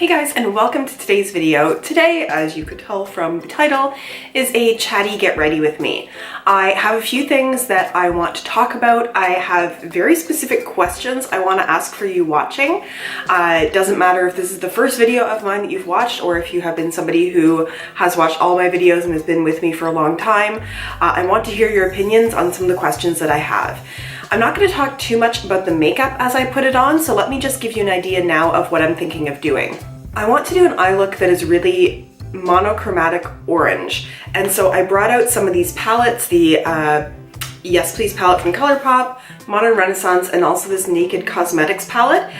Hey guys, and welcome to today's video. Today, as you could tell from the title, is a chatty get ready with me. I have a few things that I want to talk about. I have very specific questions I want to ask for you watching. It doesn't matter if this is the first video of mine that you've watched or if you have been somebody who has watched all my videos and has been with me for a long time. I want to hear your opinions on some of the questions that I have. I'm not going to talk too much about the makeup as I put it on, so let me just give you an idea now of what I'm thinking of doing. I want to do an eye look that is really monochromatic orange, and so I brought out some of these palettes, the Yes Please palette from ColourPop, Modern Renaissance, and also this Naked Cosmetics palette,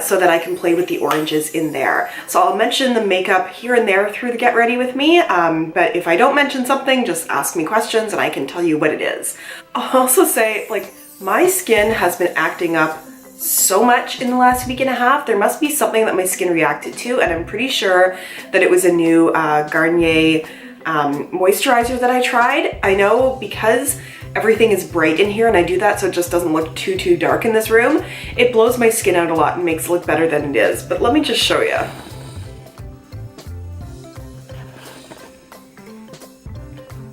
so that I can play with the oranges in there. So I'll mention the makeup here and there through the Get Ready With Me, but if I don't mention something, just ask me questions and I can tell you what it is. I'll also say, like, my skin has been acting up so much in the last week and a half. There must be something that my skin reacted to, and I'm pretty sure that it was a new Garnier moisturizer that I tried. I know because everything is bright in here and I do that so it just doesn't look too dark in this room, it blows my skin out a lot and makes it look better than it is. But let me just show you.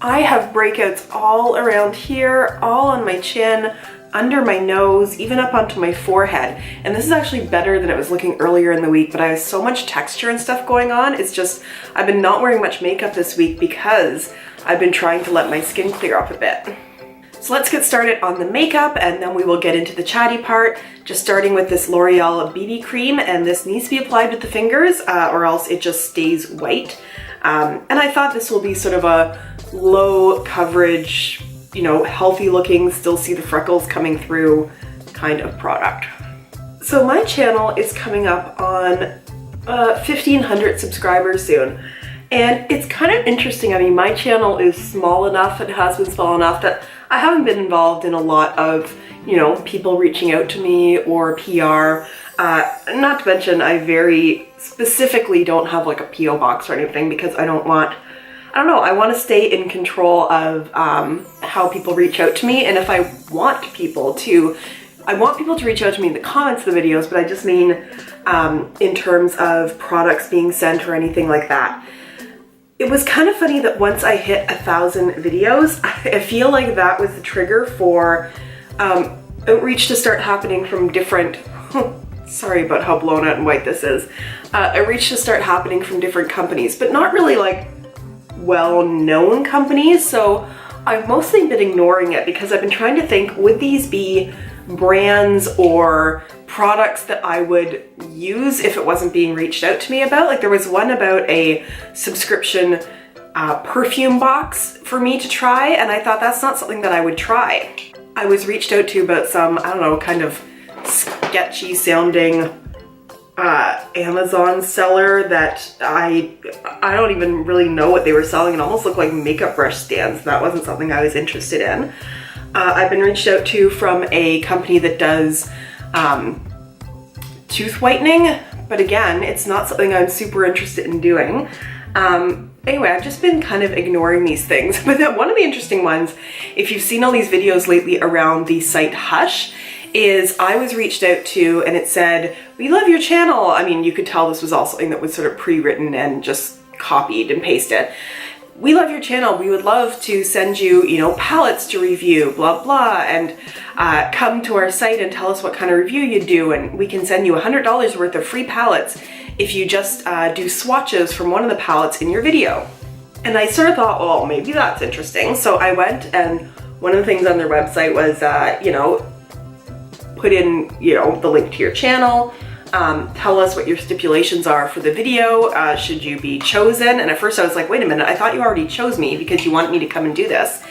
I have breakouts all around here, all on my chin, under my nose, even up onto my forehead. And this is actually better than it was looking earlier in the week, but I have so much texture and stuff going on. It's just, I've been not wearing much makeup this week because I've been trying to let my skin clear up a bit. So let's get started on the makeup and then we will get into the chatty part, just starting with this L'Oreal BB cream, and this needs to be applied with the fingers or else it just stays white. And I thought this will be sort of a low coverage, you know, healthy looking, still see the freckles coming through kind of product. So my channel is coming up on 1,500 subscribers soon. And it's kind of interesting. I mean, my channel is small enough, it has been small enough that I haven't been involved in a lot of, you know, people reaching out to me or PR. Not to mention, I very specifically don't have like a PO box or anything because I don't want, I don't know, I want to stay in control of how people reach out to me. And if I want people to, reach out to me in the comments of the videos, but I just mean in terms of products being sent or anything like that. It was kind of funny that once I hit 1,000 videos, I feel like that was the trigger for outreach to start happening from different, sorry about how blown out and white this is, outreach to start happening from different companies, but not really like well-known companies. So I've mostly been ignoring it because I've been trying to think, would these be brands or products that I would use if it wasn't being reached out to me about? Like there was one about a subscription perfume box for me to try, and I thought that's not something that I would try. I was reached out to about some, I don't know, kind of sketchy sounding Amazon seller that I don't even really know what they were selling. It almost looked like makeup brush stands. That wasn't something I was interested in. I've been reached out to from a company that does tooth whitening, but again, it's not something I'm super interested in doing. Anyway, I've just been kind of ignoring these things. But then one of the interesting ones, if you've seen all these videos lately around the site Hush, is I was reached out to and it said, "We love your channel." I mean, you could tell this was all something that was sort of pre-written and just copied and pasted. "We love your channel. We would love to send you, you know, palettes to review, blah, blah, and come to our site and tell us what kind of review you do, and we can send you $100 worth of free palettes if you just do swatches from one of the palettes in your video." And I sort of thought, well, maybe that's interesting. So I went, and one of the things on their website was, you know, put in, you know, the link to your channel, tell us what your stipulations are for the video, should you be chosen? And at first I was like, wait a minute, I thought you already chose me because you want me to come and do this.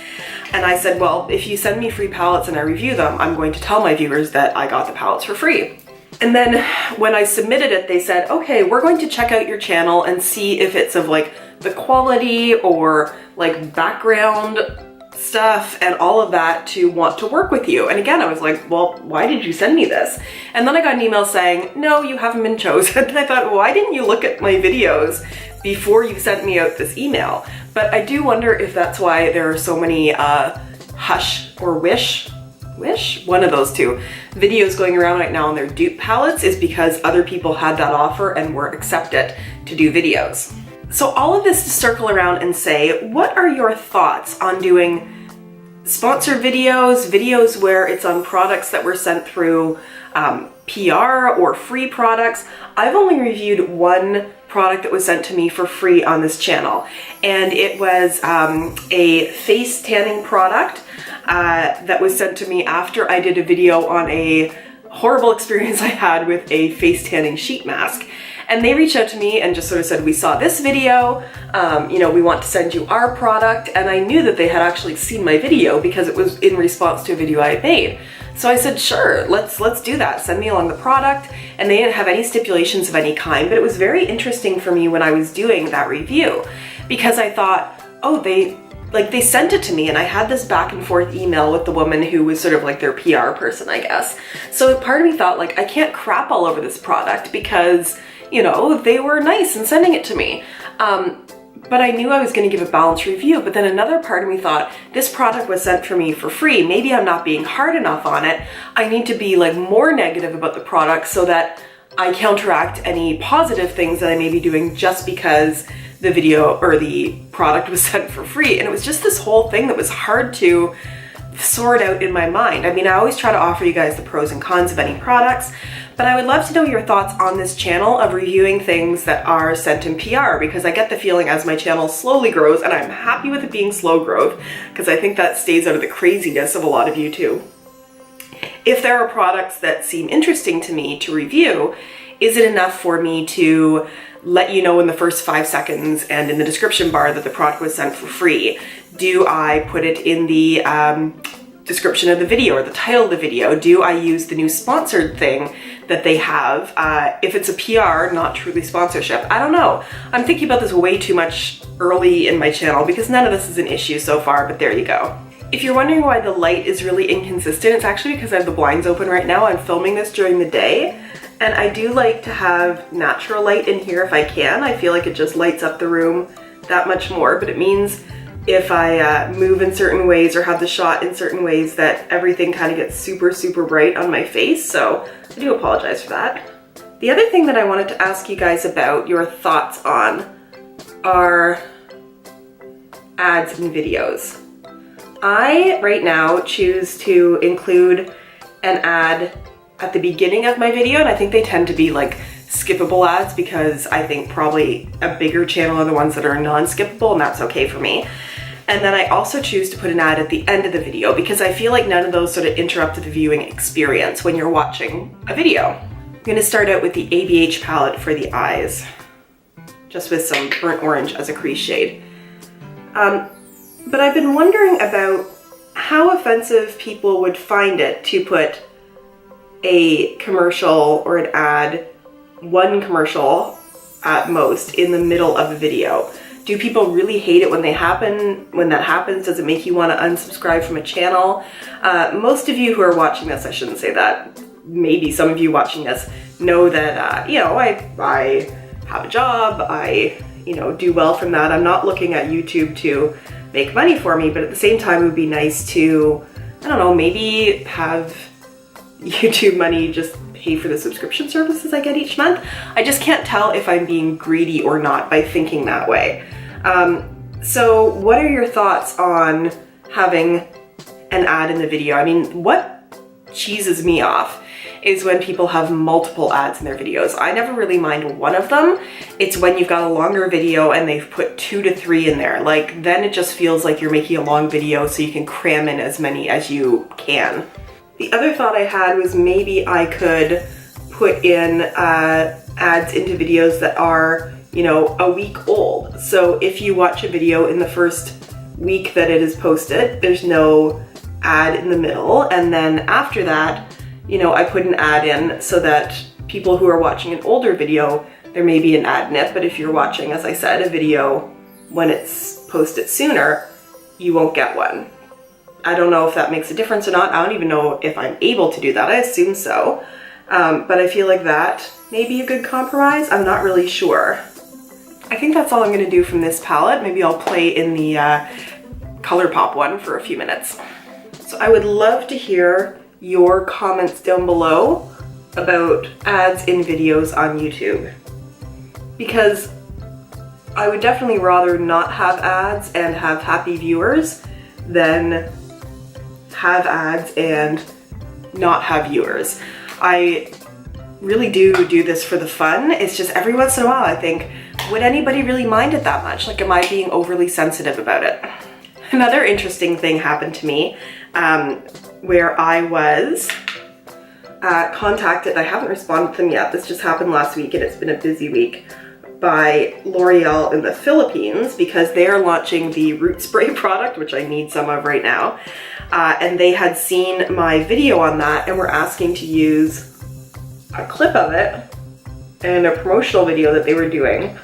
And I said, well, if you send me free palettes and I review them, I'm going to tell my viewers that I got the palettes for free. And then when I submitted it, they said, okay, we're going to check out your channel and see if it's of like the quality or like background stuff and all of that to want to work with you. And again, I was like, well, why did you send me this? And then I got an email saying, no, you haven't been chosen. And I thought, why didn't you look at my videos before you sent me out this email? But I do wonder if that's why there are so many Hush or Wish Wish? One of those two videos going around right now on their dupe palettes is because other people had that offer and were accepted to do videos. So all of this to circle around and say, what are your thoughts on doing sponsored videos, videos where it's on products that were sent through PR or free products? I've only reviewed one product that was sent to me for free on this channel, and it was a face tanning product that was sent to me after I did a video on a horrible experience I had with a face tanning sheet mask. And they reached out to me and just sort of said, we saw this video, you know, we want to send you our product. And I knew that they had actually seen my video because it was in response to a video I had made. So I said, sure, let's do that. Send me along the product. And they didn't have any stipulations of any kind, but it was very interesting for me when I was doing that review because I thought, oh, they sent it to me, and I had this back and forth email with the woman who was sort of like their PR person, I guess. So part of me thought, like, I can't crap all over this product because, you know, they were nice in sending it to me. But I knew I was going to give a balanced review. But then another part of me thought, this product was sent for me for free. Maybe I'm not being hard enough on it. I need to be like more negative about the product so that I counteract any positive things that I may be doing just because the video or the product was sent for free. And it was just this whole thing that was hard to sort out in my mind. I mean, I always try to offer you guys the pros and cons of any products, but I would love to know your thoughts on this channel of reviewing things that are sent in PR, because I get the feeling as my channel slowly grows, and I'm happy with it being slow growth, because I think that stays out of the craziness of a lot of you too. If there are products that seem interesting to me to review, is it enough for me to let you know in the first 5 seconds and in the description bar that the product was sent for free? Do I put it in the description of the video or the title of the video? Do I use the new sponsored thing that they have? If it's a PR, not truly sponsorship, I don't know. I'm thinking about this way too much early in my channel because none of this is an issue so far, but there you go. If you're wondering why the light is really inconsistent, it's actually because I have the blinds open right now. I'm filming this during the day, and I do like to have natural light in here if I can. I feel like it just lights up the room that much more, but it means if I move in certain ways or have the shot in certain ways that everything kind of gets super, super bright on my face. So I do apologize for that. The other thing that I wanted to ask you guys about your thoughts on are ads and videos. I, right now, choose to include an ad at the beginning of my video, and I think they tend to be like skippable ads because I think probably a bigger channel are the ones that are non-skippable, and that's okay for me. And then I also choose to put an ad at the end of the video because I feel like none of those sort of interrupt the viewing experience when you're watching a video. I'm gonna start out with the ABH palette for the eyes, just with some burnt orange as a crease shade. But I've been wondering about how offensive people would find it to put a commercial or an ad, one commercial at most, in the middle of a video. Do people really hate it when that happens? Does it make you want to unsubscribe from a channel? Most of you who are watching this, I shouldn't say that, maybe some of you watching this know that, you know, I have a job, I, you know, do well from that. I'm not looking at YouTube to make money for me, but at the same time, it would be nice to, I don't know, maybe have YouTube money just pay for the subscription services I get each month. I just can't tell if I'm being greedy or not by thinking that way. So what are your thoughts on having an ad in the video? I mean, what cheeses me off is when people have multiple ads in their videos. I never really mind one of them. It's when you've got a longer video and they've put 2 to 3 in there. Like, then it just feels like you're making a long video so you can cram in as many as you can. The other thought I had was maybe I could put in ads into videos that are, you know, a week old. So if you watch a video in the first week that it is posted, there's no ad in the middle. And then after that, you know, I put an ad in so that people who are watching an older video, there may be an ad in it, but if you're watching, as I said, a video when it's posted sooner, you won't get one. I don't know if that makes a difference or not. I don't even know if I'm able to do that. I assume so. But I feel like that may be a good compromise. I'm not really sure. I think that's all I'm gonna do from this palette. Maybe I'll play in the ColourPop one for a few minutes. So I would love to hear your comments down below about ads in videos on YouTube, because I would definitely rather not have ads and have happy viewers than have ads and not have viewers. I really do this for the fun. It's just every once in a while I think, would anybody really mind it that much? Like, am I being overly sensitive about it? Another interesting thing happened to me where I was contacted. I haven't responded to them yet. This just happened last week and it's been a busy week, by L'Oreal in the Philippines, because they are launching the root spray product, which I need some of right now. And they had seen my video on that and were asking to use a clip of it and a promotional video that they were doing,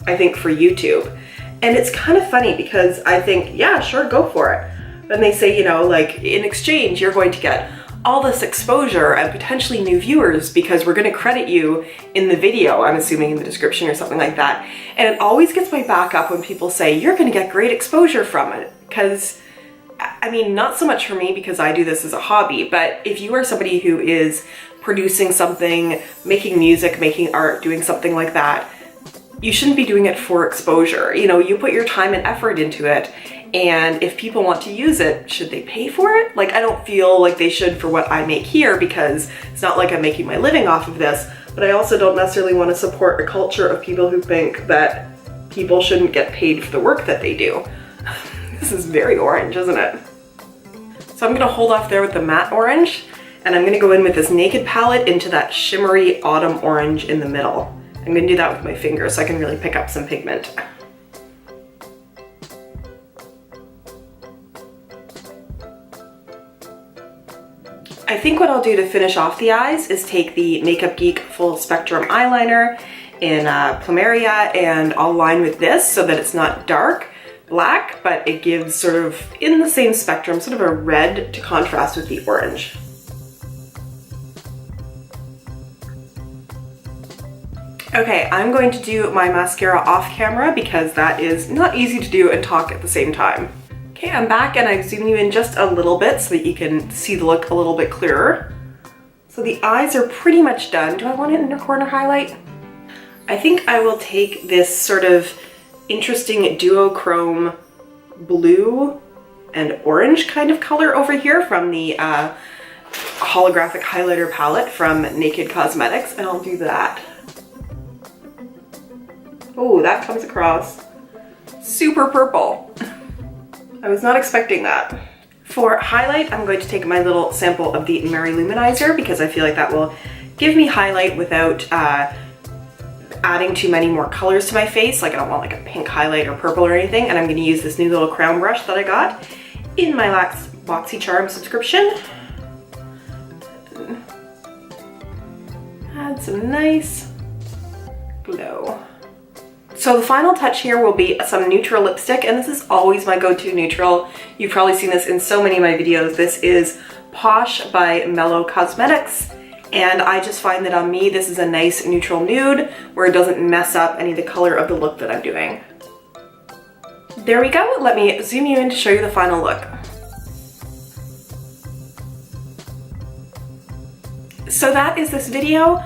I think for YouTube. And it's kind of funny because I think, yeah, sure, go for it. And they say, you know, like, in exchange, you're going to get all this exposure and potentially new viewers because we're going to credit you in the video, I'm assuming in the description or something like that. And it always gets my back up when people say, you're going to get great exposure from it. Because, I mean, not so much for me because I do this as a hobby, but if you are somebody who is producing something, making music, making art, doing something like that, you shouldn't be doing it for exposure. You know, you put your time and effort into it, and if people want to use it, should they pay for it? Like, I don't feel like they should for what I make here, because it's not like I'm making my living off of this, but I also don't necessarily want to support a culture of people who think that people shouldn't get paid for the work that they do. This is very orange, isn't it? So I'm gonna hold off there with the matte orange, and I'm gonna go in with this Naked palette into that shimmery autumn orange in the middle. I'm gonna do that with my fingers so I can really pick up some pigment. I think what I'll do to finish off the eyes is take the Makeup Geek Full Spectrum eyeliner in Plumeria, and I'll line with this so that it's not dark black, but it gives sort of in the same spectrum, sort of a red to contrast with the orange. Okay, I'm going to do my mascara off camera because that is not easy to do and talk at the same time. Okay, I'm back and I've zoomed you in just a little bit so that you can see the look a little bit clearer. So the eyes are pretty much done. Do I want an inner corner highlight? I think I will take this sort of interesting duochrome blue and orange kind of color over here from the holographic highlighter palette from Naked Cosmetics, and I'll do that. Oh, that comes across super purple. I was not expecting that. For highlight, I'm going to take my little sample of the Mary Luminizer because I feel like that will give me highlight without adding too many more colors to my face. Like, I don't want like a pink highlight or purple or anything. And I'm going to use this new little crown brush that I got in my BoxyCharm subscription. Add some nice glow. So the final touch here will be some neutral lipstick, and this is always my go-to neutral. You've probably seen this in so many of my videos. This is Posh by Mellow Cosmetics, and I just find that on me this is a nice neutral nude where it doesn't mess up any of the color of the look that I'm doing. There we go. Let me zoom you in to show you the final look. So that is this video.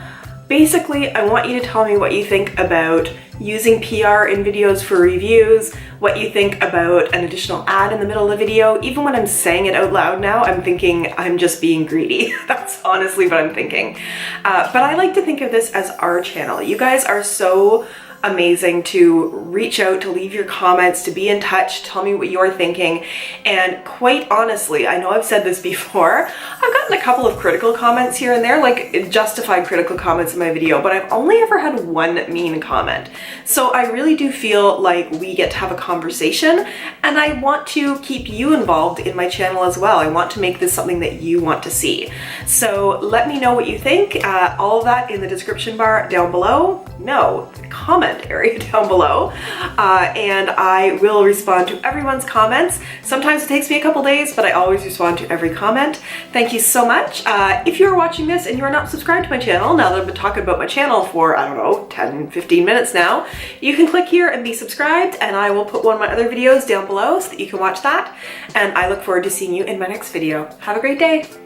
Basically, I want you to tell me what you think about using PR in videos for reviews, what you think about an additional ad in the middle of the video. Even when I'm saying it out loud now, I'm thinking I'm just being greedy. That's honestly what I'm thinking. But I like to think of this as our channel. You guys are so amazing to reach out, to leave your comments, to be in touch, tell me what you're thinking. And quite honestly, I know I've said this before, I've gotten a couple of critical comments here and there, like justified critical comments in my video, but I've only ever had one mean comment. So I really do feel like we get to have a conversation, and I want to keep you involved in my channel as well. I want to make this something that you want to see. So let me know what you think. All of that in the description bar down below. know, the comment area down below, and I will respond to everyone's comments. Sometimes it takes me a couple days, but I always respond to every comment. Thank you so much. If you're watching this and you're not subscribed to my channel, now that I've been talking about my channel for, I don't know, 10, 15 minutes now, you can click here and be subscribed, and I will put one of my other videos down below so that you can watch that. And I look forward to seeing you in my next video. Have a great day.